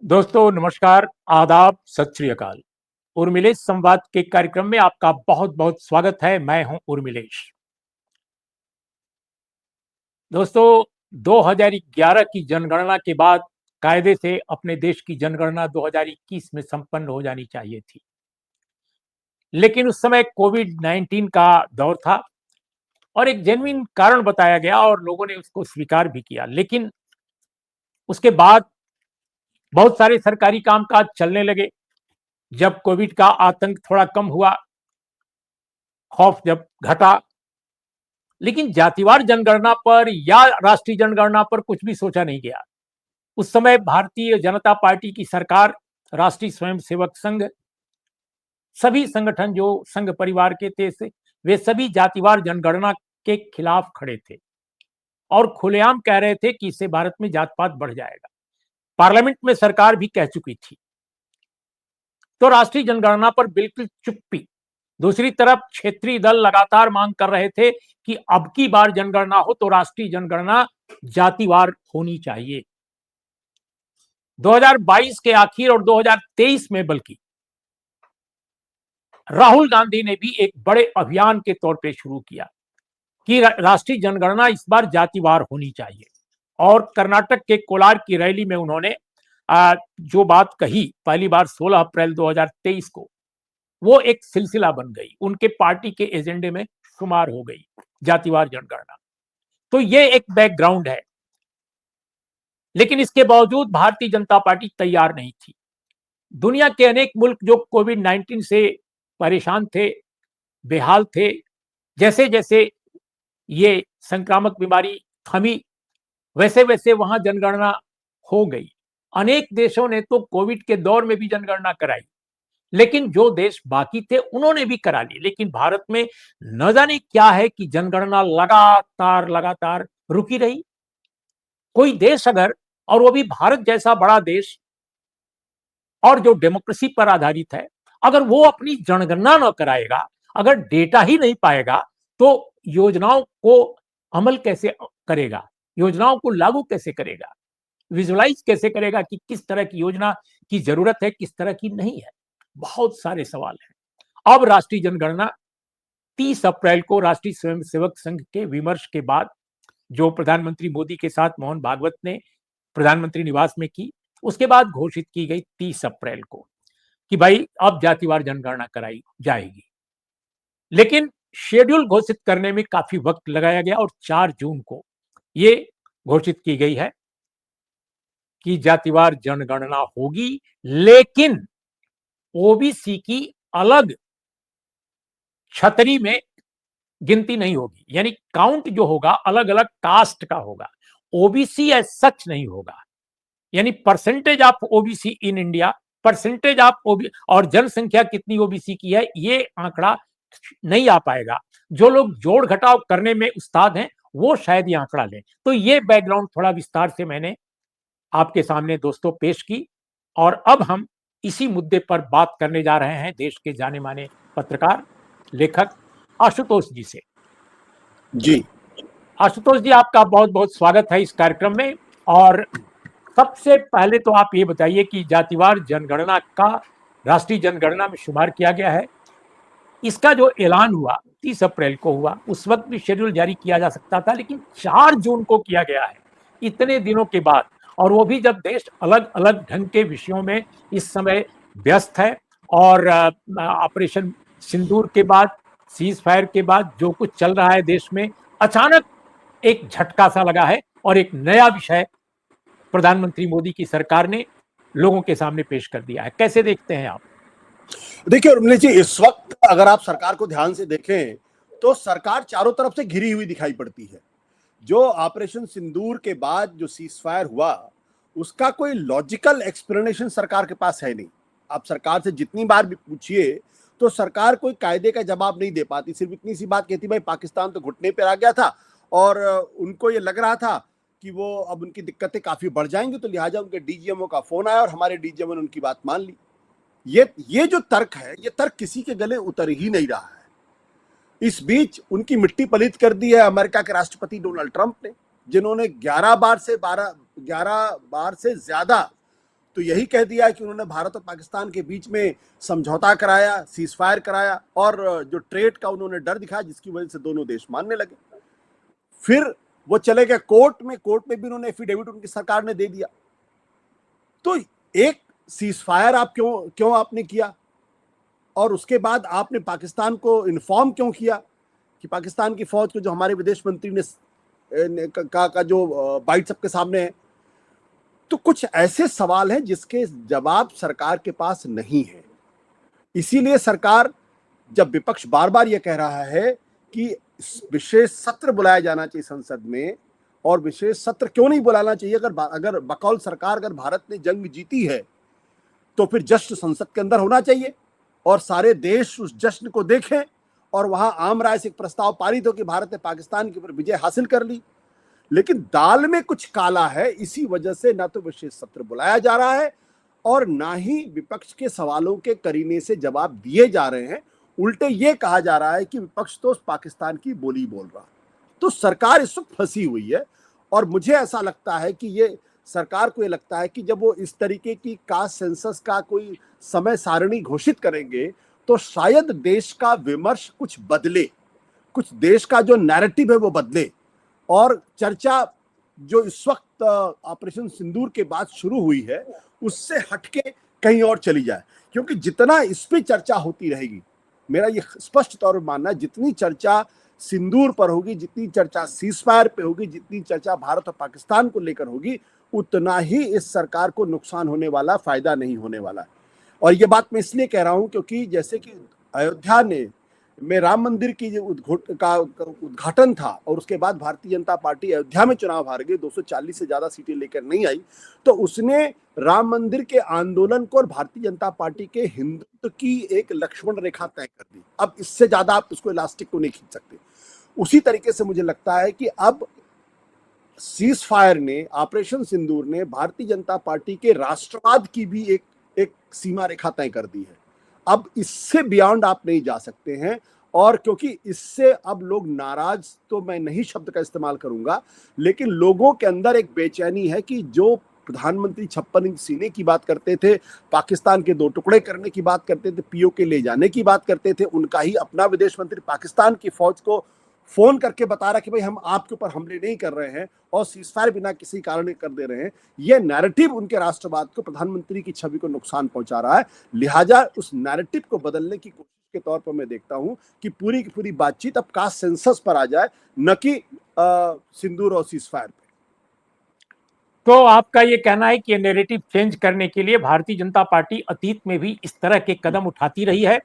दोस्तों नमस्कार, आदाब, सत श्री अकाल। उर्मिलेश संवाद के कार्यक्रम में आपका बहुत बहुत स्वागत है। मैं हूं उर्मिलेश। दोस्तों 2011 की जनगणना के बाद कायदे से अपने देश की जनगणना 2021 में संपन्न हो जानी चाहिए थी, लेकिन उस समय कोविड 19 का दौर था और एक जेन्युइन कारण बताया गया और लोगों ने उसको स्वीकार भी किया। लेकिन उसके बाद बहुत सारे सरकारी कामकाज चलने लगे। जब कोविड का आतंक थोड़ा कम हुआ, खौफ जब घटा, लेकिन जातिवार जनगणना पर या राष्ट्रीय जनगणना पर कुछ भी सोचा नहीं गया। उस समय भारतीय जनता पार्टी की सरकार, राष्ट्रीय स्वयंसेवक संघ, सभी संगठन जो संघ परिवार के थे वे सभी जातिवार जनगणना के खिलाफ खड़े थे और खुलेआम कह रहे थे कि इससे भारत में जात पात बढ़ जाएगा। पार्लियामेंट में सरकार भी कह चुकी थी। तो राष्ट्रीय जनगणना पर बिल्कुल चुप्पी। दूसरी तरफ क्षेत्रीय दल लगातार मांग कर रहे थे कि अब की बार जनगणना हो तो राष्ट्रीय जनगणना जातिवार होनी चाहिए। 2022 के आखिर और 2023 में बल्कि राहुल गांधी ने भी एक बड़े अभियान के तौर पे शुरू किया कि राष्ट्रीय जनगणना इस बार जातिवार होनी चाहिए। और कर्नाटक के कोलार की रैली में उन्होंने जो बात कही पहली बार 16 अप्रैल 2023 को, वो एक सिलसिला बन गई, उनके पार्टी के एजेंडे में शुमार हो गई जातिवार जनगणना। तो ये एक बैकग्राउंड है, लेकिन इसके बावजूद भारतीय जनता पार्टी तैयार नहीं थी। दुनिया के अनेक मुल्क जो कोविड 19 से परेशान थे, बेहाल थे, जैसे जैसे ये संक्रामक बीमारी थमी, वैसे वैसे वहां जनगणना हो गई। अनेक देशों ने तो कोविड के दौर में भी जनगणना कराई, लेकिन जो देश बाकी थे उन्होंने भी करा ली। लेकिन भारत में न जाने क्या है कि जनगणना लगातार लगातार रुकी रही। कोई देश अगर, और वो भी भारत जैसा बड़ा देश और जो डेमोक्रेसी पर आधारित है, अगर वो अपनी जनगणना न कराएगा, अगर डेटा ही नहीं पाएगा, तो योजनाओं को अमल कैसे करेगा, योजनाओं को लागू कैसे करेगा, विजुअलाइज कैसे करेगा कि किस तरह की योजना की जरूरत है, किस तरह की नहीं है। बहुत सारे सवाल हैं। अब राष्ट्रीय जनगणना 30 अप्रैल को राष्ट्रीय स्वयंसेवक संघ के विमर्श के बाद, जो प्रधानमंत्री मोदी के साथ मोहन भागवत ने प्रधानमंत्री निवास में की, उसके बाद घोषित की गई 30 अप्रैल को कि भाई अब जातिवार जनगणना कराई जाएगी। लेकिन शेड्यूल घोषित करने में काफी वक्त लगाया गया और 4 जून को ये घोषित की गई है कि जातिवार जनगणना होगी, लेकिन ओबीसी की अलग छतरी में गिनती नहीं होगी। यानी काउंट जो होगा अलग अलग कास्ट का होगा, ओबीसी एज सच नहीं होगा। यानी percentage of OBC in India, percentage of OB और जनसंख्या कितनी ओबीसी की है, ये आंकड़ा नहीं आ पाएगा। जो लोग जोड़ घटाव करने में उस्ताद हैं वो शायद ये आंकड़ा लें। तो ये बैकग्राउंड थोड़ा विस्तार से मैंने आपके सामने दोस्तों पेश की, और अब हम इसी मुद्दे पर बात करने जा रहे हैं देश के जाने माने पत्रकार, लेखक आशुतोष जी से। जी आशुतोष जी, आपका बहुत बहुत स्वागत है इस कार्यक्रम में। और सबसे पहले तो आप ये बताइए कि जातिवार जनगणना का राष्ट्रीय जनगणना में शुमार किया गया है, इसका जो ऐलान हुआ 30 अप्रैल को हुआ, उस वक्त भी शेड्यूल जारी किया जा सकता था, लेकिन 4 जून को किया गया है, इतने दिनों के बाद, और वो भी जब देश अलग अलग ढंग के विषयों में इस समय व्यस्त है। और ऑपरेशन सिंदूर के बाद, सीज फायर के बाद जो कुछ चल रहा है देश में, अचानक एक झटका सा लगा है और एक नया विषय प्रधानमंत्री मोदी की सरकार ने लोगों के सामने पेश कर दिया है। कैसे देखते हैं आप? देखिए उर्मिलेश जी, इस वक्त अगर आप सरकार को ध्यान से देखें तो सरकार चारों तरफ से घिरी हुई दिखाई पड़ती है। जो ऑपरेशन सिंदूर के बाद जो सीज फायर हुआ, उसका कोई लॉजिकल एक्सप्लेनेशन सरकार के पास है नहीं। आप सरकार से जितनी बार भी पूछिए तो सरकार कोई कायदे का जवाब नहीं दे पाती। सिर्फ इतनी सी बात कहती, भाई पाकिस्तान तो घुटने पर आ गया था और उनको ये लग रहा था कि वो अब उनकी दिक्कतें काफी बढ़ जाएंगी, तो लिहाजा उनके डीजीएमओ का फोन आया और हमारे डीजीएमओ ने उनकी बात मान ली। ये जो तर्क है, ये तर्क किसी के गले उतर ही नहीं रहा है। इस बीच उनकी मिट्टी पलीत कर दी है अमेरिका के राष्ट्रपति डोनाल्ड ट्रंप ने, जिन्होंने 11 बार से ज्यादा तो यही कह दिया कि उन्होंने भारत और पाकिस्तान के बीच में समझौता कराया, सीज फायर कराया, और जो ट्रेड का उन्होंने डर दिखाया जिसकी वजह से दोनों देश मानने लगे। फिर वो चले गए कोर्ट में भी उन्होंने एफिडेविट उनकी सरकार ने दे दिया। तो एक सीज फायर आप क्यों आपने किया, और उसके बाद आपने पाकिस्तान को इन्फॉर्म क्यों किया कि पाकिस्तान की फौज को, जो हमारे विदेश मंत्री ने का जो बाइट सबके सामने है। तो कुछ ऐसे सवाल हैं जिसके जवाब सरकार के पास नहीं है। इसीलिए सरकार, जब विपक्ष बार बार यह कह रहा है कि विशेष सत्र बुलाया जाना चाहिए संसद में, और विशेष सत्र क्यों नहीं बुलाना चाहिए, अगर बकौल सरकार अगर भारत ने जंग जीती है तो फिर जश्न संसद के अंदर होना चाहिए और सारे देश उस जश्न को देखें, और वहां आम राय से एक प्रस्ताव पारित हो कि भारत ने पाकिस्तान के ऊपर विजय हासिल कर ली। लेकिन दाल में कुछ काला है, इसी वजह से ना तो विशेष सत्र बुलाया जा रहा है और ना ही विपक्ष के सवालों के करीने से जवाब दिए जा रहे हैं। उल्टे ये कहा जा रहा है कि विपक्ष तो पाकिस्तान की बोली बोल रहा। तो सरकार इस वक्त फंसी हुई है, और मुझे ऐसा लगता है कि ये सरकार को ये लगता है कि जब वो इस तरीके की कास्ट सेंसस का कोई समय सारणी घोषित करेंगे तो शायद देश का विमर्श कुछ बदले, कुछ देश का जो नैरेटिव है वो बदले, और चर्चा जो इस वक्त ऑपरेशन सिंदूर के बाद शुरू हुई है उससे हटके कहीं और चली जाए। क्योंकि जितना इस पे चर्चा होती रहेगी, मेरा ये स्पष्ट तौर पर मानना है, जितनी चर्चा सिंदूर पर होगी, जितनी चर्चा सीज फायर पे होगी, जितनी चर्चा भारत और पाकिस्तान को लेकर होगी, उतना ही इस सरकार को नुकसान होने वाला, फायदा नहीं होने वाला है। और ये बात मैं इसलिए कह रहा हूं क्योंकि जैसे कि अयोध्या में राम मंदिर की जो उद्घाटन था, और उसके बाद भारतीय जनता पार्टी अयोध्या में चुनाव हार गई, 240 से ज्यादा सीटें लेकर नहीं आई, तो उसने राम मंदिर के आंदोलन को और भारतीय जनता पार्टी के हिंदुत्व की एक लक्ष्मण रेखा तय कर दी। अब इससे ज्यादा आप उसको इलास्टिक को नहीं खींच सकते। उसी तरीके से मुझे लगता है कि अब सीज फायर ने, ऑपरेशन सिंदूर ने भारतीय जनता पार्टी के राष्ट्रवाद की भी एक सीमा रेखा तय कर दी है। अब इससे बियॉन्ड आप नहीं जा सकते हैं, और क्योंकि इससे अब लोग नाराज, तो मैं नहीं शब्द का इस्तेमाल करूंगा, लेकिन लोगों के अंदर एक बेचैनी है कि जो प्रधानमंत्री 56 इंच सीने की बात करते थे, पाकिस्तान के 2 टुकड़े करने की बात करते थे, पीओके ले जाने की बात करते थे, उनका ही अपना विदेश मंत्री पाकिस्तान की फौज को फोन करके बता रहा कि भाई हम आपके ऊपर हमले नहीं कर रहे हैं और सीजफायर बिना किसी कारण कर दे रहे हैं। यह नैरेटिव उनके राष्ट्रवाद को, प्रधानमंत्री की छवि को नुकसान पहुंचा रहा है। लिहाजा उस नैरेटिव को बदलने की कोशिश के तौर पर मैं देखता हूं कि पूरी की पूरी बातचीत अब कास्ट सेंसस पर आ जाए, न कि सिंदूर और सीजफायर पे। तो आपका ये कहना है कि नैरेटिव चेंज करने के लिए भारतीय जनता पार्टी अतीत में भी इस तरह के कदम उठाती रही है,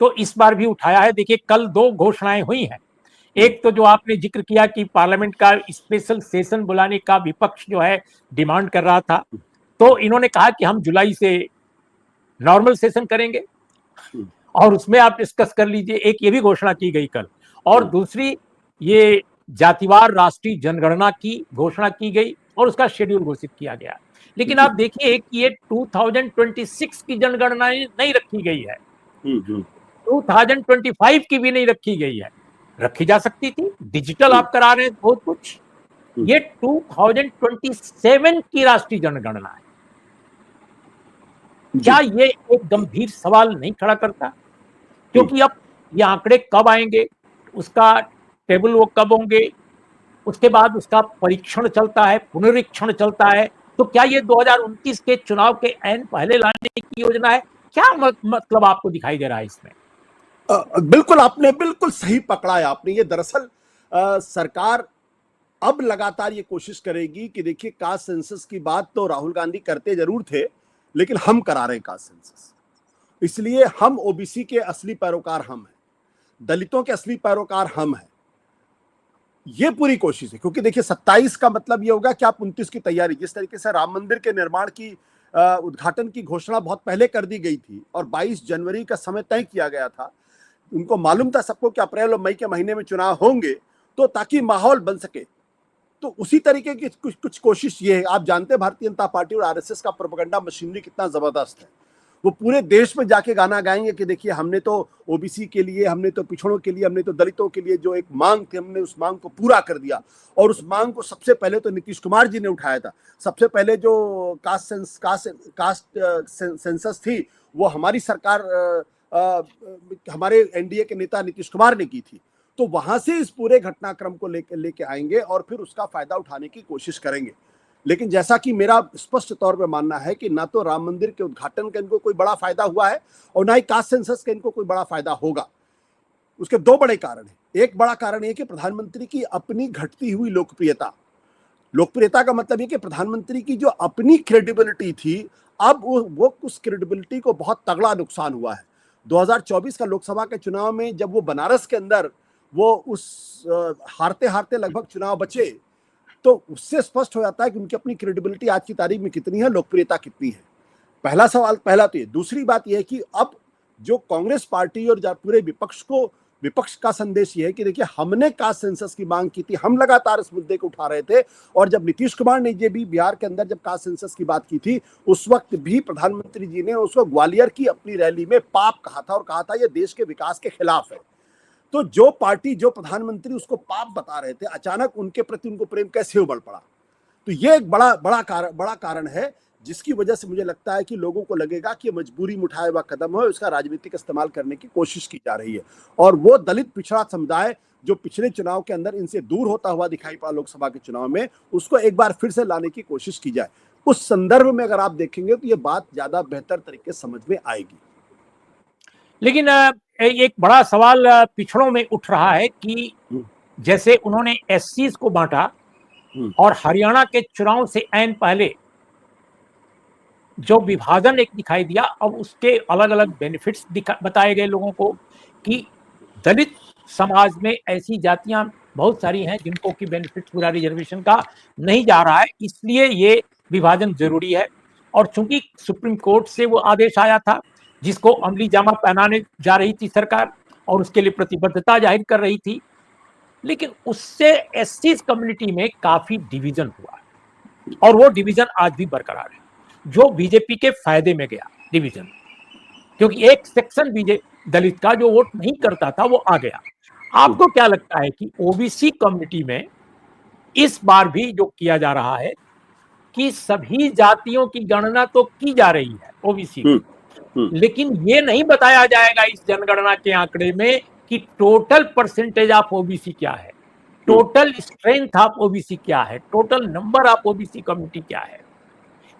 तो इस बार भी उठाया है। देखिए, कल 2 घोषणाएं हुई हैं। एक तो जो आपने जिक्र किया कि पार्लियामेंट का स्पेशल सेशन बुलाने का विपक्ष जो है डिमांड कर रहा था, तो इन्होंने कहा कि हम जुलाई से नॉर्मल सेशन करेंगे और उसमें आप डिस्कस कर लीजिए। एक ये भी घोषणा की गई कल, और दूसरी ये जातिवार राष्ट्रीय जनगणना की घोषणा की गई और उसका शेड्यूल घोषित किया गया। लेकिन आप देखिए कि ये 2026 की जनगणना नहीं रखी गई है, 2025 की भी नहीं रखी गई है। रखी जा सकती थी, डिजिटल आप करा रहे हैं बहुत कुछ। ये 2027 की राष्ट्रीय जनगणना है। क्या ये एक गंभीर सवाल नहीं खड़ा करता? क्योंकि अब ये आंकड़े कब आएंगे, उसका टेबल वो कब होंगे, उसके बाद उसका परीक्षण चलता है, पुनरीक्षण चलता है। तो क्या ये 2029 के चुनाव के ऐन पहले लाने की योजना है? क्या मतलब आपको दिखाई दे रहा है इसमें? बिल्कुल, आपने बिल्कुल सही पकड़ा है आपने। ये दरअसल सरकार अब लगातार ये कोशिश करेगी कि देखिए, कास्ट सेंसस की बात तो राहुल गांधी करते जरूर थे, लेकिन हम करा रहे हैं कास्ट सेंसस, इसलिए हम ओबीसी के असली पैरोकार हम हैं, दलितों के असली पैरोकार हम हैं। ये पूरी कोशिश है, क्योंकि देखिए 27 का मतलब ये होगा कि आप 29 की तैयारी, जिस तरीके से राम मंदिर के निर्माण की उद्घाटन की घोषणा बहुत पहले कर दी गई थी और 22 जनवरी का समय तय किया गया था, उनको मालूम था सबको कि अप्रैल और मई के महीने में चुनाव होंगे, तो ताकि माहौल बन सके। तो उसी तरीके की कुछ कोशिश ये है। आप जानते हैं भारतीय जनता पार्टी और आरएसएस का प्रोपेगेंडा मशीनरी कितना जबरदस्त है। वो पूरे देश में जाके गाना गाएंगे कि देखिए हमने तो ओबीसी के लिए, हमने तो पिछड़ों के लिए, हमने तो दलितों के लिए जो एक मांग थी, हमने उस मांग को पूरा कर दिया। और उस मांग को सबसे पहले तो नीतीश कुमार जी ने उठाया था। सबसे पहले जो कास्ट सेंसस थी वो हमारी सरकार, हमारे एनडीए के नेता नीतीश कुमार ने की थी। तो वहां से इस पूरे घटनाक्रम को लेके आएंगे और फिर उसका फायदा उठाने की कोशिश करेंगे। लेकिन जैसा कि मेरा स्पष्ट तौर पे मानना है कि ना तो राम मंदिर के उद्घाटन का इनको कोई बड़ा फायदा हुआ है और ना ही कास्ट सेंसस का इनको कोई बड़ा फायदा होगा। उसके दो बड़े कारण हैं। एक बड़ा कारण यह कि प्रधानमंत्री की अपनी घटती हुई लोकप्रियता का मतलब ये कि प्रधानमंत्री की जो अपनी क्रेडिबिलिटी थी, अब वो उस क्रेडिबिलिटी को बहुत तगड़ा नुकसान हुआ है। 2024 का लोकसभा के चुनाव में जब वो बनारस के अंदर वो उस हारते हारते लगभग चुनाव बचे, तो उससे स्पष्ट हो जाता है कि उनकी अपनी क्रेडिबिलिटी आज की तारीख में कितनी है, लोकप्रियता कितनी है। पहला सवाल, पहला तो ये। दूसरी बात यह है कि अब जो कांग्रेस पार्टी और पूरे विपक्ष का संदेश ये है कि देखिए हमने कास्ट सेंसस की मांग की थी, हम लगातार इस मुद्दे को उठा रहे थे। और जब नीतीश कुमार ने ये भी बिहार के अंदर जब कास्ट सेंसस की बात की थी, उस वक्त भी प्रधानमंत्री जी ने उसको ग्वालियर की अपनी रैली में पाप कहा था और कहा था ये देश के विकास के खिलाफ है। तो जो पार्टी, जो प्रधानमंत्री उसको पाप बता रहे थे, अचानक उनके प्रति उनको प्रेम कैसे उमड़ पड़ा? तो ये एक बड़ा कारण है जिसकी वजह से मुझे लगता है कि लोगों को लगेगा कि मजबूरी में उठाया हुआ कदम है, उसका राजनीतिक इस्तेमाल करने की कोशिश की जा रही है। और वो दलित पिछड़ा समुदाय जो पिछले चुनाव के अंदर इनसे दूर होता हुआ दिखाई पड़ा लोकसभा के चुनाव में, उसको एक बार फिर से लाने की कोशिश की जाए। उस संदर्भ में अगर आप देखेंगे तो ये बात ज्यादा बेहतर तरीके से समझ में आएगी। लेकिन एक बड़ा सवाल पिछड़ों में उठ रहा है कि जैसे उन्होंने एससीज को बांटा और हरियाणा के चुनाव से ऐन पहले जो विभाजन एक दिखाई दिया, अब उसके अलग अलग बेनिफिट्स बताए गए लोगों को कि दलित समाज में ऐसी जातियां बहुत सारी हैं जिनको की बेनिफिट पूरा रिजर्वेशन का नहीं जा रहा है, इसलिए ये विभाजन जरूरी है। और चूंकि सुप्रीम कोर्ट से वो आदेश आया था जिसको अमली जामा पहनाने जा रही थी सरकार और उसके लिए प्रतिबद्धता जाहिर कर रही थी, लेकिन उससे एससी कम्युनिटी में काफी डिवीजन हुआ और वो डिवीजन आज भी बरकरार है, जो बीजेपी के फायदे में गया डिवीजन, क्योंकि एक सेक्शन बीजेपी दलित का जो वोट नहीं करता था वो आ गया। आपको क्या लगता है कि ओबीसी कम्युनिटी में इस बार भी जो किया जा रहा है कि सभी जातियों की गणना तो की जा रही है ओबीसी की, लेकिन ये नहीं बताया जाएगा इस जनगणना के आंकड़े में कि टोटल परसेंटेज ऑफ ओबीसी क्या है, टोटल स्ट्रेंथ ऑफ ओबीसी क्या है, total number of OBC community क्या है।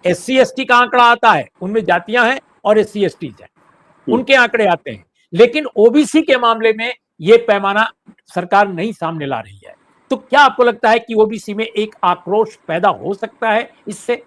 एससी एसटी का आंकड़ा आता है, उनमें जातियां हैं और एससी एसटी हैं, उनके आंकड़े आते हैं, लेकिन ओबीसी के मामले में ये पैमाना सरकार नहीं सामने ला रही है। तो क्या आपको लगता है कि ओबीसी में एक आक्रोश पैदा हो सकता है इससे?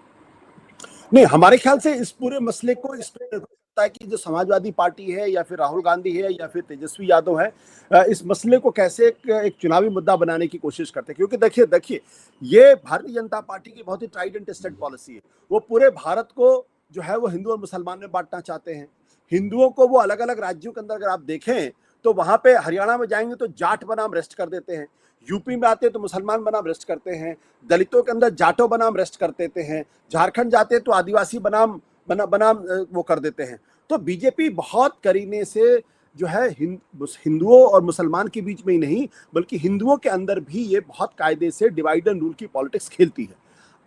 नहीं, हमारे ख्याल से इस पूरे मसले को इस पे निर्भर करता है कि जो समाजवादी पार्टी है या फिर राहुल गांधी है या फिर तेजस्वी यादव है, इस मसले को कैसे एक चुनावी मुद्दा बनाने की कोशिश करते हैं। क्योंकि देखिए ये भारतीय जनता पार्टी की बहुत he tried and tested policy है। वो पूरे भारत को जो है वो हिंदू और मुसलमान में बांटना चाहते हैं। हिंदुओं को वो अलग अलग राज्यों के अंदर अगर आप देखें तो वहां पे हरियाणा में जाएंगे तो जाट बनाम रेस्ट कर देते हैं, यूपी में आते हैं तो मुसलमान बनाम रेस्ट करते हैं, दलितों के अंदर जाटो बनाम रेस्ट कर देते हैं, झारखंड जाते हैं तो आदिवासी बनाम वो कर देते हैं। तो बीजेपी बहुत करीने से जो है हिंदुओं और मुसलमान के बीच में ही नहीं बल्कि हिंदुओं के अंदर भी ये बहुत कायदे से डिवाइड एंड रूल की पॉलिटिक्स खेलती है।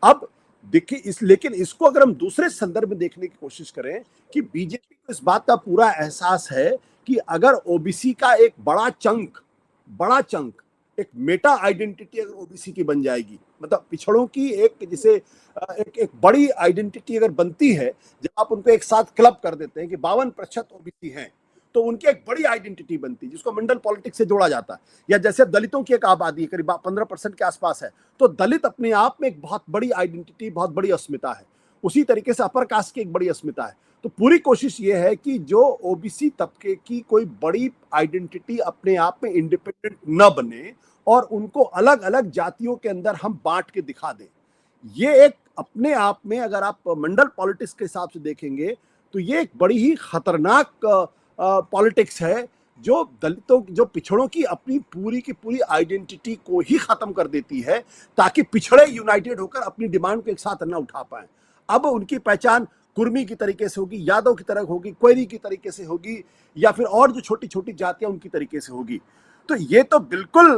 अब देखिए लेकिन इसको अगर हम दूसरे संदर्भ में देखने की कोशिश करें कि बीजेपी को इस बात का पूरा एहसास है कि अगर ओबीसी का एक बड़ा चंक एक मेटा आइडेंटिटी अगर ओबीसी की बन जाएगी, मतलब पिछड़ों की एक जिसे एक बड़ी आइडेंटिटी अगर बनती है, जब आप उनको एक साथ क्लब कर देते हैं कि 52% ओबीसी हैं, तो उनकी एक बड़ी आइडेंटिटी बनती है जिसको मंडल पॉलिटिक्स से जोड़ा जाता है। या जैसे दलितों की एक आबादी करीब 15% के आसपास है, तो दलित अपने आप में एक बहुत बड़ी आइडेंटिटी, बहुत बड़ी अस्मिता है। उसी तरीके से अपर कास्ट की एक बड़ी अस्मिता है। तो पूरी कोशिश ये है कि जो ओबीसी तबके की कोई बड़ी आइडेंटिटी अपने आप में इंडिपेंडेंट न बने और उनको अलग अलग जातियों के अंदर हम बांट के दिखा दें। ये एक अपने आप में अगर आप मंडल पॉलिटिक्स के हिसाब से देखेंगे तो ये एक बड़ी ही खतरनाक पॉलिटिक्स है जो दलितों, जो पिछड़ों की अपनी पूरी की पूरी आइडेंटिटी को ही खत्म कर देती है ताकि पिछड़े यूनाइटेड होकर अपनी डिमांड को एक साथ न उठा पाए। अब उनकी पहचान कुर्मी की तरीके से होगी, यादव की तरह होगी, क्वेरी की तरीके से होगी, या फिर और जो छोटी छोटी जातियां उनकी तरीके से होगी। तो ये तो बिल्कुल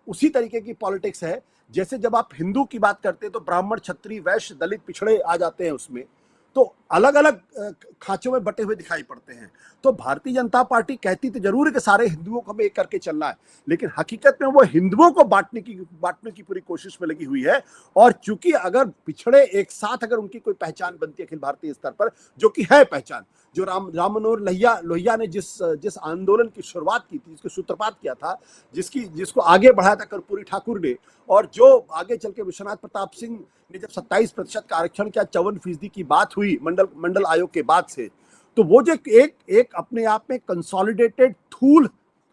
उसी तरीके की पॉलिटिक्स है जैसे जब आप हिंदू की बात करते हैं तो ब्राह्मण, क्षत्रिय, वैश्य, दलित, पिछड़े आ जाते हैं उसमें, तो अलग अलग खांचों में बटे हुए दिखाई पड़ते हैं। तो भारतीय जनता पार्टी कहती तो जरूर है कि सारे हिंदुओं को हमें एक करके चलना है, लेकिन हकीकत में वो हिंदुओं को बांटने की पूरी कोशिश में लगी हुई है। और चूंकि अगर पिछड़े एक साथ अगर उनकी कोई पहचान बनती है अखिल भारतीय स्तर पर, जो कि है पहचान, जो राम मनोहर लोहिया ने जिस आंदोलन की शुरुआत की थी, जिसको सूत्रपात किया था, जिसको आगे बढ़ाया था कर्पूरी ठाकुर ने, और जो आगे चल के विश्वनाथ प्रताप सिंह ने जब 27% का आरक्षण किया, 54% की बात हुई मंडल आयोग के बाद से, तो वो जो एक अपने आप में कंसोलिडेटेड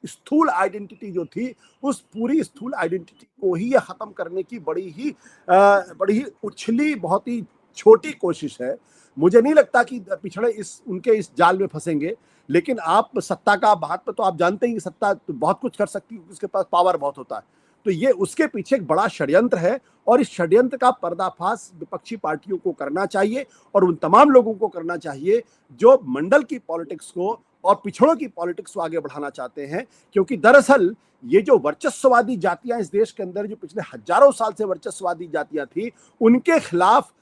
स्थूल आइडेंटिटी जो थी, उस पूरी स्थूल आइडेंटिटी को ही खत्म करने की बड़ी ही उछली, बहुत ही छोटी कोशिश है। मुझे नहीं लगता कि पिछड़े उनके इस जाल में फंसेंगे, लेकिन आप सत्ता का महात्मा तो आप जानते हैं कि सत्ता तो बहुत कुछ कर सकती है, उसके पास पावर बहुत होता है। तो ये उसके पीछे एक बड़ा षड्यंत्र है, और इस षड्यंत्र का पर्दाफाश विपक्षी पार्टियों को करना चाहिए, और उन तमाम लोगों को करना चाहिए जो मंडल की पॉलिटिक्स को और पिछड़ों की पॉलिटिक्स को आगे बढ़ाना चाहते हैं। क्योंकि दरअसल ये जो वर्चस्ववादी जातियां इस देश के अंदर, जो पिछले हजारों साल से वर्चस्ववादी जातियां थी, उनके खिलाफ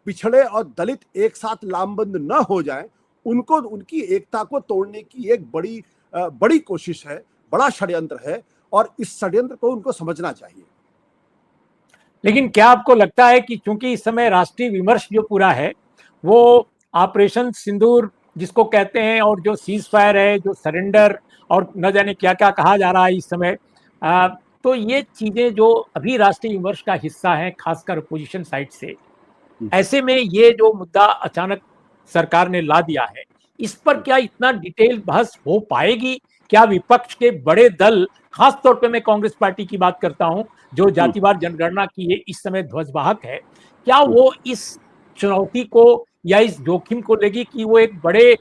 पिछड़े और दलित एक साथ लामबंद न हो जाएं, उनको उनकी एकता को तोड़ने की एक बड़ी कोशिश है, बड़ा षड्यंत्र है, और इस षड्यंत्र को उनको समझना चाहिए। लेकिन क्या आपको लगता है कि चूंकि इस समय राष्ट्रीय विमर्श जो पूरा है वो ऑपरेशन सिंदूर जिसको कहते हैं, और जो सीज फायर है, जो सरेंडर, और न जाने क्या क्या कहा जा रहा है इस समय, तो ये चीजें जो अभी राष्ट्रीय विमर्श का हिस्सा है, खासकर अपोजिशन साइड से, ऐसे में ये जो मुद्दा अचानक सरकार ने ला दिया है, इस पर क्या इतना डिटेल बहस हो पाएगी? क्या विपक्ष के बड़े दल, खास तौर पे मैं कांग्रेस पार्टी की बात करता हूं, जो जातिवार जनगणना की ये इस समय ध्वजवाहक है, क्या वो इस चुनौती को या इस जोखिम को लेगी कि वो एक बड़े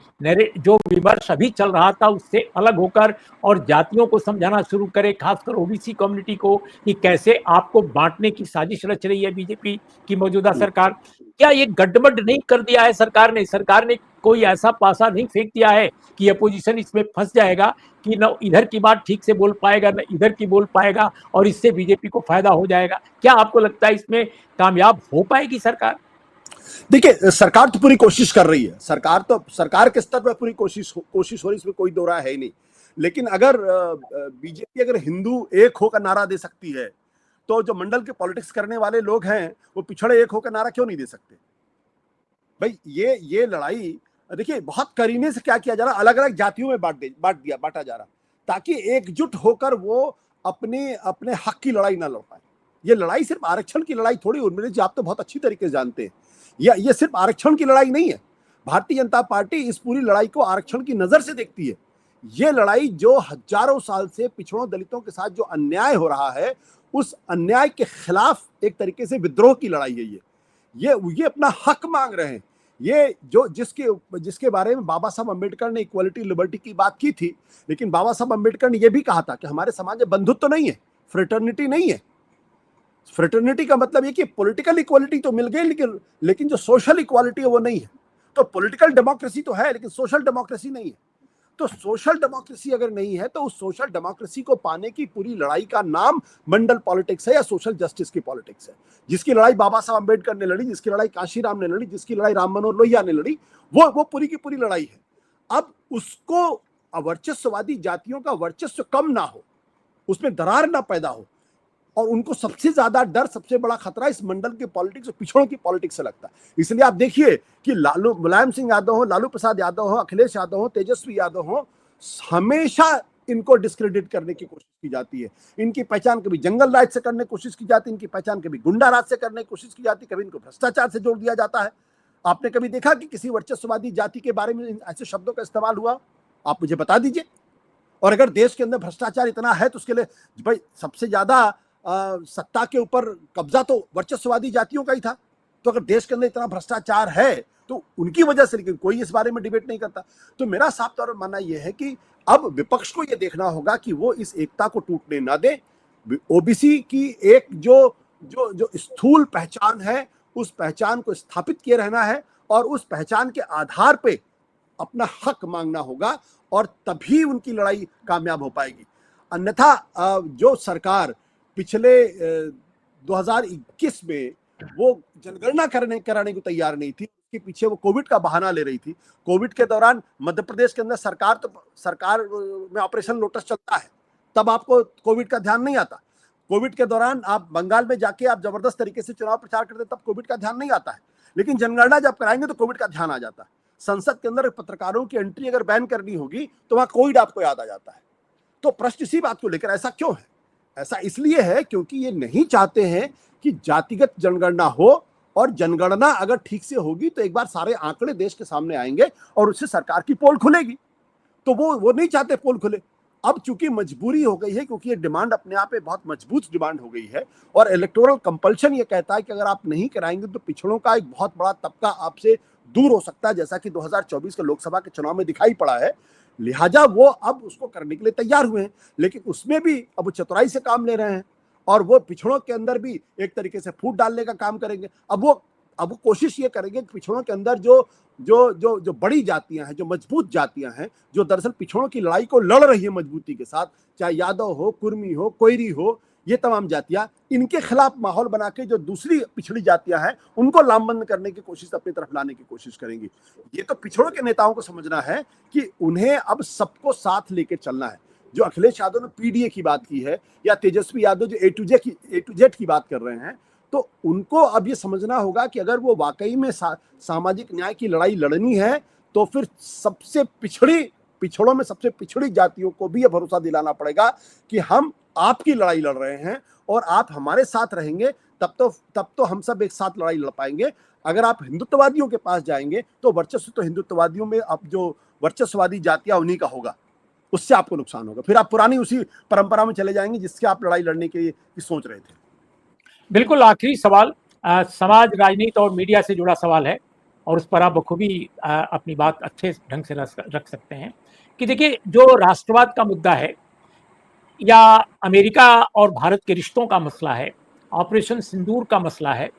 जो विमर्श अभी चल रहा था उससे अलग होकर और जातियों को समझाना शुरू करे, खासकर ओबीसी कम्युनिटी को, कि कैसे आपको बांटने की साजिश रच रही है बीजेपी की मौजूदा सरकार? क्या ये गड्ढमड नहीं कर दिया है सरकार ने कोई ऐसा पासा नहीं फेंक दिया है कि अपोजिशन इसमें फंस जाएगा कि न इधर की बात ठीक से बोल पाएगा न इधर की बोल पाएगा, और इससे बीजेपी को फायदा हो जाएगा? क्या आपको लगता है इसमें कामयाब हो पाएगी सरकार? देखिए, सरकार तो पूरी कोशिश कर रही है, सरकार के स्तर पर पूरी कोशिश हो रही, इसमें कोई दो राय है ही नहीं। लेकिन अगर बीजेपी अगर हिंदू एक होकर नारा दे सकती है, तो जो मंडल के पॉलिटिक्स करने वाले लोग हैं वो पिछड़े एक होकर नारा क्यों नहीं दे सकते? भाई ये लड़ाई देखिए बहुत करीने से क्या किया जा रहा, अलग अलग जातियों में बांटा जा रहा, ताकि एकजुट होकर वो अपने हक की लड़ाई ना लड़ पाए। ये लड़ाई सिर्फ आरक्षण की लड़ाई थोड़ी, उर्मिला जी आप तो बहुत अच्छी तरीके से जानते हैं, ये सिर्फ आरक्षण की लड़ाई नहीं है। भारतीय जनता पार्टी इस पूरी लड़ाई को आरक्षण की नजर से देखती है। ये लड़ाई जो हजारों साल से पिछड़ों दलितों के साथ जो अन्याय हो रहा है, उस अन्याय के खिलाफ एक तरीके से विद्रोह की लड़ाई है। ये अपना हक मांग रहे हैं। ये जो जिसके बारे में बाबा साहब अम्बेडकर ने इक्वालिटी लिबर्टी की बात की थी, लेकिन बाबा साहब अम्बेडकर ने यह भी कहा था कि हमारे समाज में बंधुत्व नहीं है, फ्रेटर्निटी नहीं है। फ्रेटर्निटी का मतलब ये कि पॉलिटिकल इक्वालिटी तो मिल गई, लेकिन जो सोशल इक्वालिटी है वो नहीं है। तो पॉलिटिकल डेमोक्रेसी तो है, लेकिन सोशल डेमोक्रेसी नहीं है। तो सोशल डेमोक्रेसी अगर नहीं है, तो उस सोशल डेमोक्रेसी को पाने की पूरी लड़ाई का नाम मंडल पॉलिटिक्स है या सोशल जस्टिस की पॉलिटिक्स है। जिसकी लड़ाई बाबा साहब अम्बेडकर ने लड़ी, जिसकी लड़ाई कांशीराम ने लड़ी, जिसकी लड़ाई राम मनोहर लोहिया ने लड़ी, वो पूरी की पूरी लड़ाई है। अब उसको वर्चस्ववादी जातियों का वर्चस्व कम ना हो, उसमें दरार ना पैदा हो, और उनको सबसे ज्यादा डर, सबसे बड़ा खतरा इस मंडल के पॉलिटिक्स और पिछड़ों की पॉलिटिक्स से लगता है। इसलिए आप देखिए कि मुलायम सिंह यादव हो, लालू प्रसाद यादव हो, अखिलेश यादव हो, तेजस्वी यादव हो, हमेशा इनको डिस्क्रेडिट करने की कोशिश की जाती है। इनकी पहचान कभी जंगल राज से करने की कोशिश की जाती है, इनकी पहचान कभी गुंडा राज से करने की कोशिश की जाती है, कभी इनको भ्रष्टाचार से जोड़ दिया जाता है। आपने कभी देखा कि किसी वर्चस्ववादी जाति के बारे में ऐसे शब्दों का इस्तेमाल हुआ? आप मुझे बता दीजिए। और अगर देश के अंदर भ्रष्टाचार इतना है, तो उसके लिए भाई सबसे ज्यादा सत्ता के ऊपर कब्जा तो वर्चस्ववादी जातियों का ही था। तो अगर देश के अंदर इतना भ्रष्टाचार है, तो उनकी वजह से, लेकिन कोई इस बारे में डिबेट नहीं करता। तो मेरा साफ तौर पर मानना यह है कि अब विपक्ष को यह देखना होगा कि वो इस एकता को टूटने ना दे। ओबीसी की एक जो स्थूल पहचान है, उस पहचान को स्थापित किए रहना है, और उस पहचान के आधार पे अपना हक मांगना होगा और तभी उनकी लड़ाई कामयाब हो पाएगी। अन्यथा जो सरकार पिछले 2021 में वो जनगणना कराने को तैयार नहीं थी, उसके पीछे वो कोविड का बहाना ले रही थी। कोविड के दौरान मध्य प्रदेश के अंदर सरकार में ऑपरेशन लोटस चलता है, तब आपको कोविड का ध्यान नहीं आता। कोविड के दौरान आप बंगाल में जाके आप जबरदस्त तरीके से चुनाव प्रचार करते, तब कोविड का ध्यान नहीं आता है। लेकिन जनगणना जब कराएंगे तो कोविड का ध्यान आ जाता है। संसद के अंदर पत्रकारों की एंट्री अगर बैन करनी होगी तो वहां कोविड आपको याद आ जाता है। तो प्रश्न इसी बात को लेकर ऐसा क्यों है? ऐसा इसलिए है क्योंकि ये नहीं चाहते हैं कि जातिगत जनगणना हो, और जनगणना अगर ठीक से होगी तो एक बार सारे आंकड़े देश के सामने आएंगे और उससे सरकार की पोल खुलेगी। तो वो नहीं चाहते पोल खुले। अब चूंकि मजबूरी हो गई है, क्योंकि ये डिमांड अपने आप में बहुत मजबूत डिमांड हो गई है, और इलेक्टोरल कंपल्शन ये कहता है कि अगर आप नहीं कराएंगे तो पिछड़ों का एक बहुत बड़ा तबका आपसे दूर हो सकता है, जैसा कि 2024 के लोकसभा के चुनाव में दिखाई पड़ा है। लिहाजा वो अब उसको करने के लिए तैयार हुए हैं, लेकिन उसमें भी अब चतुराई से काम ले रहे हैं और वो पिछड़ों के अंदर भी एक तरीके से फूट डालने का काम करेंगे। अब वो कोशिश ये करेंगे कि पिछड़ों के अंदर जो बड़ी जातियां हैं, जो मजबूत जातियां हैं, जो दरअसल पिछड़ों की लड़ाई को लड़ रही है मजबूती के साथ, चाहे यादव हो, कुर्मी हो, कोयरी हो, ये तमाम जातियां, इनके खिलाफ माहौल बना के जो दूसरी पिछड़ी जातियां हैं उनको लामबंद करने की कोशिश, अपनी तरफ लाने की कोशिश करेंगी। ये तो पिछड़ों के नेताओं को समझना है कि उन्हें अब सबको साथ लेके चलना है। जो अखिलेश यादव ने पीडीए की बात की है, या तेजस्वी यादव जो ए टू जेड की बात कर रहे हैं, तो उनको अब ये समझना होगा कि अगर वो वाकई में सामाजिक न्याय की लड़ाई लड़नी है तो फिर पिछड़ों में सबसे पिछड़ी जातियों को भी यह भरोसा दिलाना पड़ेगा कि हम आपकी लड़ाई लड़ रहे हैं और आप हमारे साथ रहेंगे, तब तो हम सब एक साथ लड़ाई लड़ पाएंगे। अगर आप हिंदुत्ववादियों के पास जाएंगे तो वर्चस्व तो हिंदुत्ववादियों में, अब जो वर्चस्ववादी जातियां उन्हीं का होगा, उससे आपको नुकसान होगा। फिर आप पुरानी उसी परंपरा में चले जाएंगे जिससे आप लड़ाई लड़ने की सोच रहे थे। बिल्कुल आखिरी सवाल समाज, राजनीति और मीडिया से जुड़ा सवाल है, और उस पर आप बखूबी अपनी बात अच्छे ढंग से रख सकते हैं कि देखिए, जो राष्ट्रवाद का मुद्दा है या अमेरिका और भारत के रिश्तों का मसला है, ऑपरेशन सिंदूर का मसला है,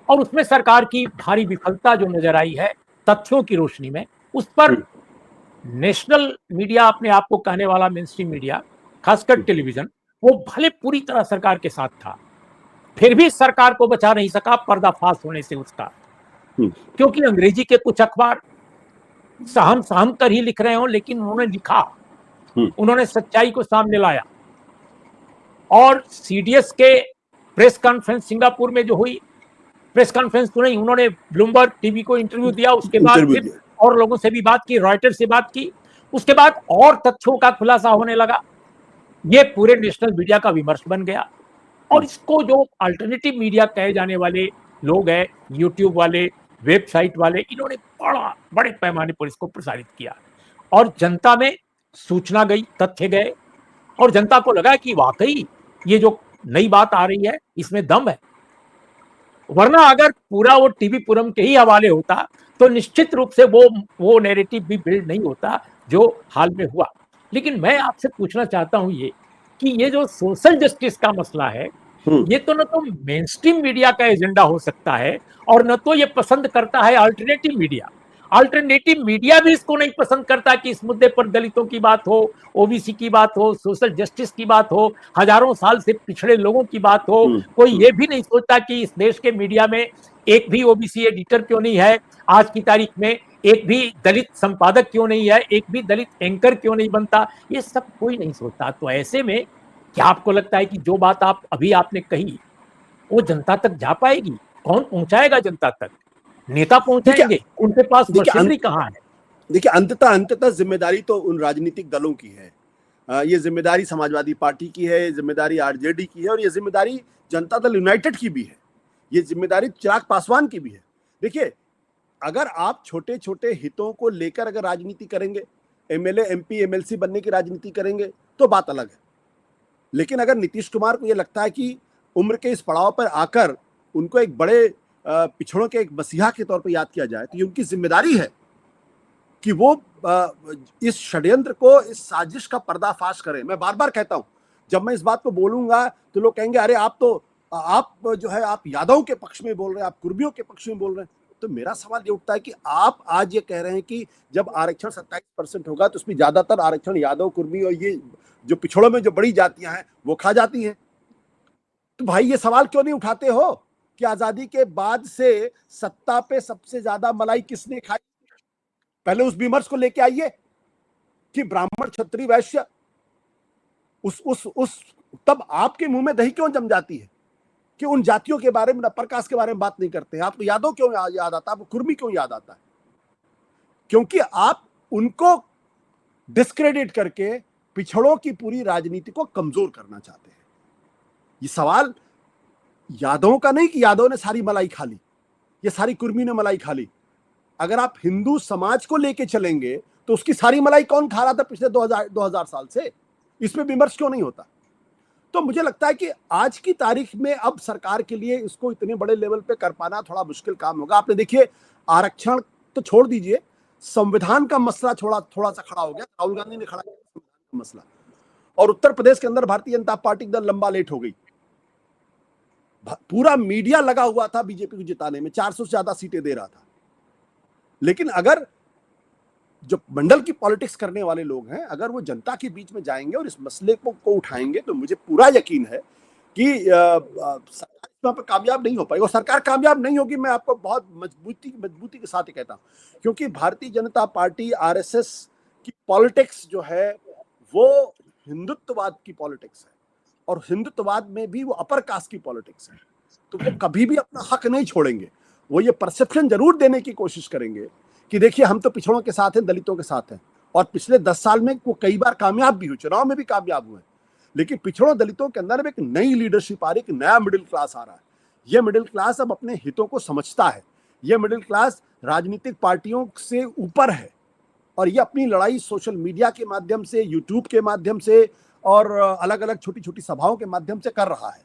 और उसमें सरकार की भारी विफलता जो नजर आई है तथ्यों की रोशनी में, उस पर नेशनल मीडिया, अपने आप को कहने वाला मेन स्ट्रीम मीडिया, खासकर टेलीविजन, वो भले पूरी तरह सरकार के साथ था, फिर भी सरकार को बचा नहीं सका पर्दाफाश होने से उसका, क्योंकि अंग्रेजी के कुछ अखबार सहम कर ही लिख रहे हो, लेकिन उन्होंने लिखा, उन्होंने सच्चाई को सामने लाया। और सीडीएस के प्रेस कॉन्फ्रेंस सिंगापुर में जो हुई, प्रेस कॉन्फ्रेंस तो नहीं, उन्होंने ब्लूमबर्ग टीवी को इंटरव्यू दिया, उसके बाद फिर और लोगों से भी बात की, रॉयटर्स से बात की, उसके बाद और तथ्यों का खुलासा होने लगा। ये पूरे नेशनल मीडिया का विमर्श बन गया। और इसको जो अल्टरनेटिव मीडिया कहे जाने वाले लोग हैं, यूट्यूब वाले, वेबसाइट वाले, इन्होंने बड़े पैमाने पर इसको प्रसारित किया, और जनता में सूचना गई, तथ्य गए, और जनता को लगा कि वाकई ये जो नई बात आ रही है इसमें दम है। वरना अगर पूरा वो टीवी पुरम के ही हवाले होता तो निश्चित रूप से वो नैरेटिव भी बिल्ड नहीं होता जो हाल में हुआ। लेकिन मैं आपसे पूछना चाहता हूं कि ये जो सोशल जस्टिस का मसला है, ये तो न तो मेन स्ट्रीम मीडिया का एजेंडा हो सकता है, और न तो ये पसंद करता है अल्टरनेटिव मीडिया। अल्टरनेटिव मीडिया भी इसको नहीं पसंद करता कि इस मुद्दे पर दलितों की बात हो, ओबीसी की बात हो, सोशल जस्टिस की बात हो, हजारों साल से पिछड़े लोगों की बात हो। कोई ये भी नहीं सोचता कि इस देश के मीडिया में एक भी ओबीसी एडिटर क्यों नहीं है, आज की तारीख में एक भी दलित संपादक क्यों नहीं है, एक भी दलित एंकर क्यों नहीं बनता, ये सब कोई नहीं सोचता। तो ऐसे में क्या आपको लगता है कि जो बात आपने कही वो जनता तक जा पाएगी? कौन पहुंचाएगा जनता तक? नेता पहुंचाएंगे? उनके पास मशीनरी कहाँ है? देखिए, अंततः जिम्मेदारी तो उन राजनीतिक दलों की है। ये जिम्मेदारी समाजवादी पार्टी की है, ये जिम्मेदारी आरजेडी की है, और ये जिम्मेदारी जनता दल यूनाइटेड की भी है, ये जिम्मेदारी चिराग पासवान की भी है। देखिए, अगर आप छोटे छोटे हितों को लेकर अगर राजनीति करेंगे, एमएलए, एमपी, एमएलसी बनने की राजनीति करेंगे तो बात अलग है। लेकिन अगर नीतीश कुमार को यह लगता है कि उम्र के इस पड़ाव पर आकर उनको एक बड़े पिछड़ों के एक मसीहा के तौर पर याद किया जाए, तो ये उनकी जिम्मेदारी है कि वो इस षड्यंत्र को, इस साजिश का पर्दाफाश करें। मैं बार बार कहता हूं, जब मैं इस बात को बोलूंगा तो लोग कहेंगे अरे आप जो है आप यादव के पक्ष में बोल रहे हैं, आप कुर्मियों के पक्ष में बोल रहे हैं। तो मेरा सवाल ये उठता है कि आप आज ये कह रहे हैं कि जब आरक्षण 27% होगा तो उसमें ज्यादातर आरक्षण यादव, कुर्मी और ये जो पिछड़ों में जो बड़ी जातियां हैं वो खा जाती हैं। तो भाई ये सवाल क्यों नहीं उठाते हो कि आजादी के बाद से सत्ता पे सबसे ज्यादा मलाई किसने खाई? पहले उस विमर्श को लेके आइए कि ब्राह्मण, क्षत्रिय, वैश्य, उस तब आपके मुंह में दही क्यों जम जाती है कि उन जातियों के बारे में, अपर कास्ट के बारे में बात नहीं करते हैं? आपको यादव क्यों याद आता है? आपको कुर्मी क्यों याद आता है? क्योंकि आप उनको डिस्क्रेडिट करके पिछड़ों की पूरी राजनीति को कमजोर करना चाहते हैं। ये सवाल यादवों का नहीं कि यादव ने सारी मलाई खा ली, ये सारी कुर्मी ने मलाई खा ली। अगर आप हिंदू समाज को लेके चलेंगे तो उसकी सारी मलाई कौन खा रहा था पिछले 2000 साल से? इसमें विमर्श क्यों नहीं होता? तो मुझे लगता है कि आज की तारीख में अब सरकार के लिए इसको इतने बड़े लेवल पे कर पाना थोड़ा मुश्किल काम होगा। आपने देखिए, आरक्षण तो छोड़ दीजिए, संविधान का मसला थोड़ा सा खड़ा हो गया। राहुल गांधी ने खड़ा किया संविधान का मसला, और उत्तर प्रदेश के अंदर भारतीय जनता पार्टी एकदम लंबा लेट हो गई। पूरा मीडिया लगा हुआ था बीजेपी को जिताने में, 400 से ज्यादा सीटें दे रहा था। लेकिन अगर जो मंडल की पॉलिटिक्स करने वाले लोग हैं, अगर वो जनता के बीच में जाएंगे और इस मसले को उठाएंगे तो मुझे पूरा यकीन है कि सरकार वहां पर कामयाब नहीं हो पाएगी। और सरकार कामयाब नहीं होगी, मैं आपको बहुत मजबूती के साथ ही कहता हूं, क्योंकि भारतीय जनता पार्टी, आरएसएस की पॉलिटिक्स जो है वो हिंदुत्ववाद की पॉलिटिक्स है, और हिंदुत्ववाद में भी वो अपर कास्ट की पॉलिटिक्स है। तो वो कभी भी अपना हक नहीं छोड़ेंगे। वो ये परसेप्शन जरूर देने की कोशिश करेंगे कि देखिए हम तो पिछड़ों के साथ हैं, दलितों के साथ हैं, और पिछले 10 साल में वो कई बार कामयाब भी हुए, चुनाव में भी कामयाब हुए। लेकिन पिछड़ों दलितों के अंदर एक नई लीडरशिप आ रही, एक नया मिडिल क्लास आ रहा है। ये मिडिल क्लास अब अपने हितों को समझता है। ये मिडिल क्लास राजनीतिक पार्टियों से ऊपर है, और ये अपनी लड़ाई सोशल मीडिया के माध्यम से, यूट्यूब के माध्यम से और अलग अलग छोटी छोटी सभाओं के माध्यम से कर रहा है।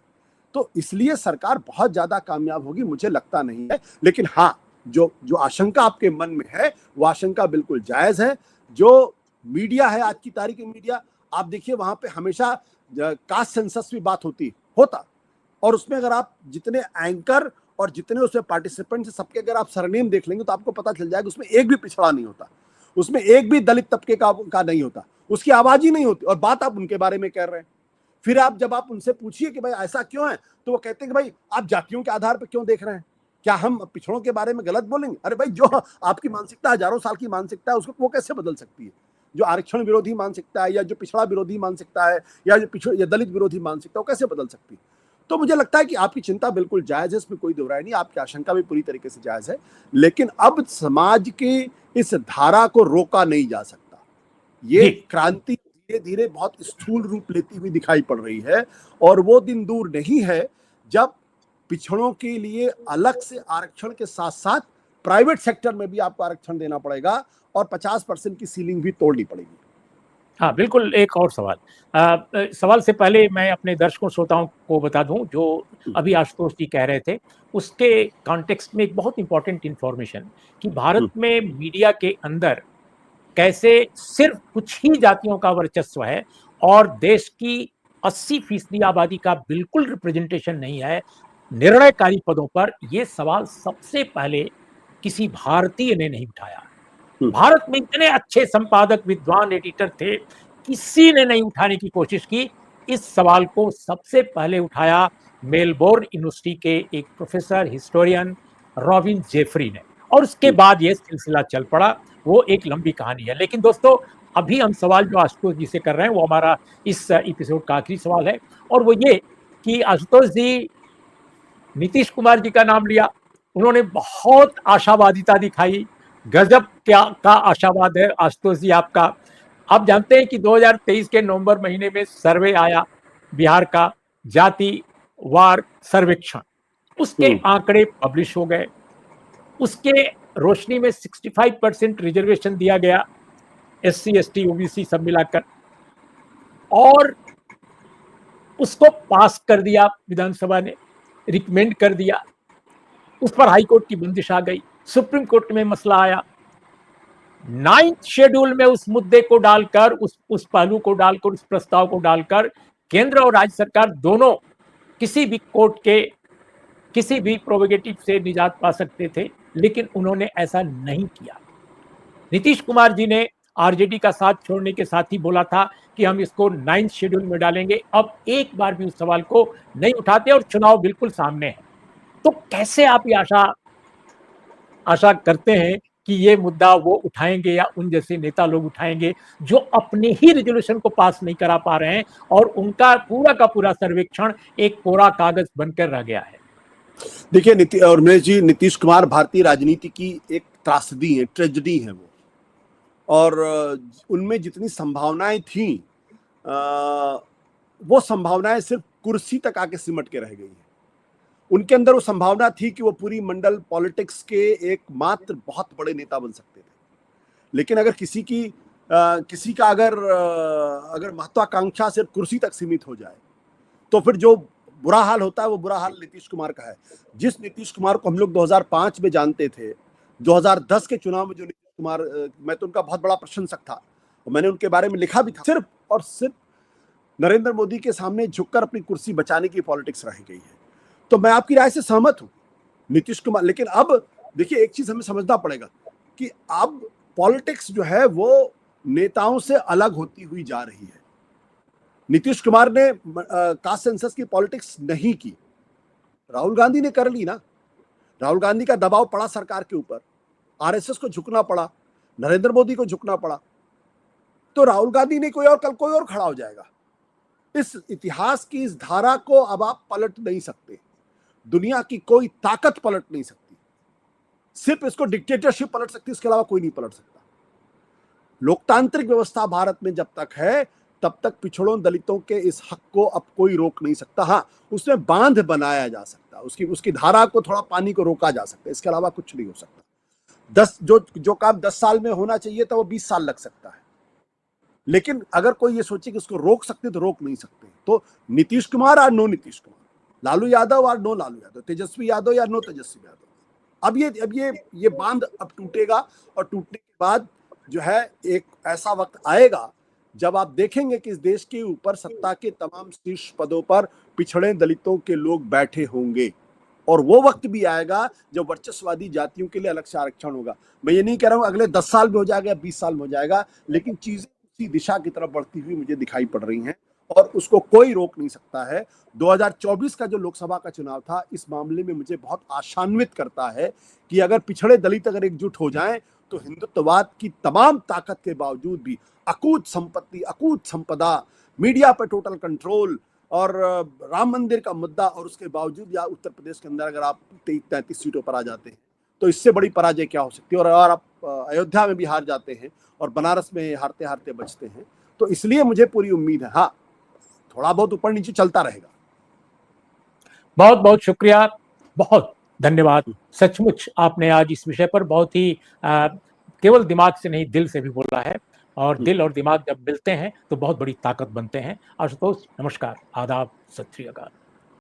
तो इसलिए सरकार बहुत ज्यादा कामयाब होगी मुझे लगता नहीं है। लेकिन हाँ, जो आशंका आपके मन में है वो आशंका बिल्कुल जायज है। जो मीडिया है, आज की तारीख में मीडिया, आप देखिए वहां पे हमेशा कास्ट सेंसस भी बात होता, और उसमें अगर आप जितने एंकर और जितने उसमें पार्टिसिपेंट हैं सबके अगर आप सरनेम देख लेंगे तो आपको पता चल जाएगा उसमें एक भी पिछड़ा नहीं होता, उसमें एक भी दलित तबके का नहीं होता, उसकी आवाज ही नहीं होती, और बात आप उनके बारे में कर रहे हैं। फिर जब आप उनसे पूछिए कि भाई ऐसा क्यों है, तो वो कहते हैं कि भाई आप जातियों के आधार पर क्यों देख रहे हैं, क्या हम पिछड़ों के बारे में गलत बोलेंगे? अरे भाई, जो आपकी मानसिकता हजारों साल की मानसिकता है उसको वो कैसे बदल सकती है? जो आरक्षण विरोधी मानसिकता है, या जो पिछड़ा विरोधी मानसिकता है, या जो या दलित विरोधी मानसिकता, वो कैसे बदल सकती है? तो मुझे लगता है कि आपकी चिंता बिल्कुल जायज है, इसमें कोई दो राय नहीं, आपकी आशंका भी पूरी तरीके से जायज है। लेकिन अब समाज की इस धारा को रोका नहीं जा सकता। ये क्रांति धीरे धीरे बहुत स्थूल रूप लेती हुई दिखाई पड़ रही है, और वो दिन दूर नहीं है जब पिछड़ों के लिए अलग से आरक्षण के साथ साथ प्राइवेट सेक्टर में भी आपको आरक्षण देना पड़ेगा, और 50% की सीलिंग भी तोड़नी पड़ेगी। हाँ, बिल्कुल। एक और सवाल, सवाल से पहले मैं अपने दर्शकों श्रोताओं को बता दूं, जो अभी आशुतोष जी कह रहे थे उसके कॉन्टेक्स्ट में एक बहुत इंपॉर्टेंट इंफॉर्मेशन कि भारत में मीडिया के अंदर कैसे सिर्फ कुछ ही जातियों का वर्चस्व है और देश की 80% आबादी का बिल्कुल रिप्रेजेंटेशन नहीं है निर्णयकारी पदों पर। यह सवाल सबसे पहले किसी भारतीय ने नहीं उठाया। भारत में इतने अच्छे संपादक, विद्वान, एडिटर थे, किसी ने नहीं उठाने की कोशिश की। इस सवाल को सबसे पहले उठाया मेलबोर्न यूनिवर्सिटी के एक प्रोफेसर, हिस्टोरियन रॉबिन जेफरी ने, और उसके बाद यह सिलसिला चल पड़ा। वो एक लंबी कहानी है। लेकिन दोस्तों, अभी हम सवाल जो आशुतोष जी से कर रहे हैं वो हमारा इस एपिसोड का आखिरी सवाल है, और वो ये कि आशुतोष जी नीतीश कुमार जी का नाम लिया, उन्होंने बहुत आशावादिता दिखाई। गजब का आशावाद है आशुतोष जी आपका। आप जानते हैं कि 2023 के नवंबर महीने में सर्वे आया बिहार का, जाति वार सर्वेक्षण, उसके आंकड़े पब्लिश हो गए। उसके रोशनी में 65% रिजर्वेशन दिया गया SC ST OBC सब मिलाकर, और उसको पास कर दिया विधानसभा ने, रिकमेंड कर दिया। उस पर हाई कोर्ट की बंदिश आ गई, सुप्रीम कोर्ट में मसला आया। 9th शेड्यूल में उस मुद्दे को डालकर, उस पहलू को डालकर, उस प्रस्ताव को डालकर केंद्र और राज्य सरकार दोनों किसी भी कोर्ट के किसी भी प्रोवोकेटिव से निजात पा सकते थे, लेकिन उन्होंने ऐसा नहीं किया। नीतीश कुमार जी ने आरजेडी का साथ छोड़ने के साथ ही बोला था कि हम इसको 9th शेड्यूल में डालेंगे। अब एक बार भी उस सवाल को नहीं उठाते और चुनाव बिल्कुल सामने है। तो कैसे आप ये आशा करते हैं कि ये मुद्दा वो उठाएंगे या उन जैसे नेता लोग उठाएंगे जो अपने ही रेजोल्यूशन को पास नहीं करा पा रहे हैं और उनका पूरा का पूरा सर्वेक्षण एक कोरा कागज बनकर रह गया है। देखिए उर्मिलेश जी, नीतीश कुमार भारतीय राजनीति की एक त्रासदी है, ट्रेजेडी है वो। और उनमें जितनी संभावनाएं थी, वो संभावनाएं सिर्फ कुर्सी तक आके सिमट के रह गई है। उनके अंदर वो संभावना थी कि वो पूरी मंडल पॉलिटिक्स के एक मात्र बहुत बड़े नेता बन सकते थे। लेकिन अगर किसी का अगर महत्वाकांक्षा सिर्फ कुर्सी तक सीमित हो जाए, तो फिर जो बुरा हाल होता है वो बुरा हाल नीतीश कुमार का है। जिस नीतीश कुमार को हम लोग 2005 में जानते थे, 2010 के चुनाव में जो नीतीश कुमार, मैं तो उनका बहुत बड़ा प्रशंसक था और मैंने उनके बारे में लिखा भी था। सिर्फ और सिर्फ नरेंद्र मोदी के सामने झुककर अपनी कुर्सी बचाने की पॉलिटिक्स रह गई है। तो मैं आपकी राय से सहमत हूं, नीतीश कुमार। लेकिन अब देखिए, एक चीज हमें समझना पड़ेगा कि अब पॉलिटिक्स जो है वो नेताओं से अलग होती हुई जा रही है। नीतीश कुमार ने कास्ट सेंसस की पॉलिटिक्स नहीं की, राहुल गांधी ने कर ली ना। राहुल गांधी का दबाव पड़ा सरकार के ऊपर, आरएसएस को झुकना पड़ा, नरेंद्र मोदी को झुकना पड़ा। तो राहुल गांधी ने कल कोई और खड़ा हो जाएगा। इस इतिहास की इस धारा को अब आप पलट नहीं सकते। दुनिया की कोई ताकत पलट नहीं सकती, सिर्फ इसको डिक्टेटरशिप पलट सकती है, इसके अलावा कोई नहीं पलट सकता। लोकतांत्रिक व्यवस्था भारत में जब तक है, तब तक पिछड़ों दलितों के इस हक को अब कोई रोक नहीं सकता। हाँ, उसमें बांध बनाया जा सकता, उसकी धारा को, थोड़ा पानी को रोका जा सकता है, इसके अलावा कुछ नहीं हो सकता। जो काम 10 साल में होना चाहिए था वो 20 साल लग सकता है। लेकिन अगर कोई ये सोचे कि उसको रोक सकते तो रोक नहीं सकते। तो नीतीश कुमार और नो नीतीश कुमार, लालू यादव और नो लालू यादव, तेजस्वी यादव या नो तेजस्वी यादव, अब ये बांध अब टूटेगा। और टूटने के बाद जो है एक ऐसा वक्त आएगा जब आप देखेंगे कि इस देश के ऊपर सत्ता के तमाम शीर्ष पदों पर पिछड़े दलितों के लोग बैठे होंगे। और वो वक्त भी आएगा जब वर्चस्ववादी जातियों के लिए अलग से आरक्षण होगा। मैं ये नहीं कह रहा हूं अगले 10 साल में हो जाएगा या 20 साल में हो जाएगा, लेकिन चीजें उसी दिशा की तरफ बढ़ती हुई मुझे दिखाई पड़ रही हैं और उसको कोई रोक नहीं सकता है। 2024 का जो लोकसभा का चुनाव था, इस मामले में मुझे बहुत आशान्वित करता है कि अगर पिछड़े दलित अगर एकजुट हो जाएं तो हिंदुत्ववाद की तमाम ताकत के बावजूद भी अकूत संपत्ति, अकूत संपदा, मीडिया पर टोटल कंट्रोल और राम मंदिर का मुद्दा, और उसके बावजूद या उत्तर प्रदेश के अंदर अगर आप 33 सीटों पर आ जाते हैं तो इससे बड़ी पराजय क्या हो सकती है। और आप अयोध्या में भी हार जाते हैं और बनारस में हारते हारते बचते हैं। तो इसलिए मुझे पूरी उम्मीद है, हाँ, थोड़ा बहुत ऊपर नीचे चलता रहेगा। बहुत बहुत शुक्रिया, बहुत धन्यवाद। सचमुच आपने आज इस विषय पर बहुत ही केवल दिमाग से नहीं, दिल से भी बोला है। और दिल और दिमाग जब मिलते हैं तो बहुत बड़ी ताकत बनते हैं। आशुतोष, नमस्कार, आदाब, सत श्री अकाल।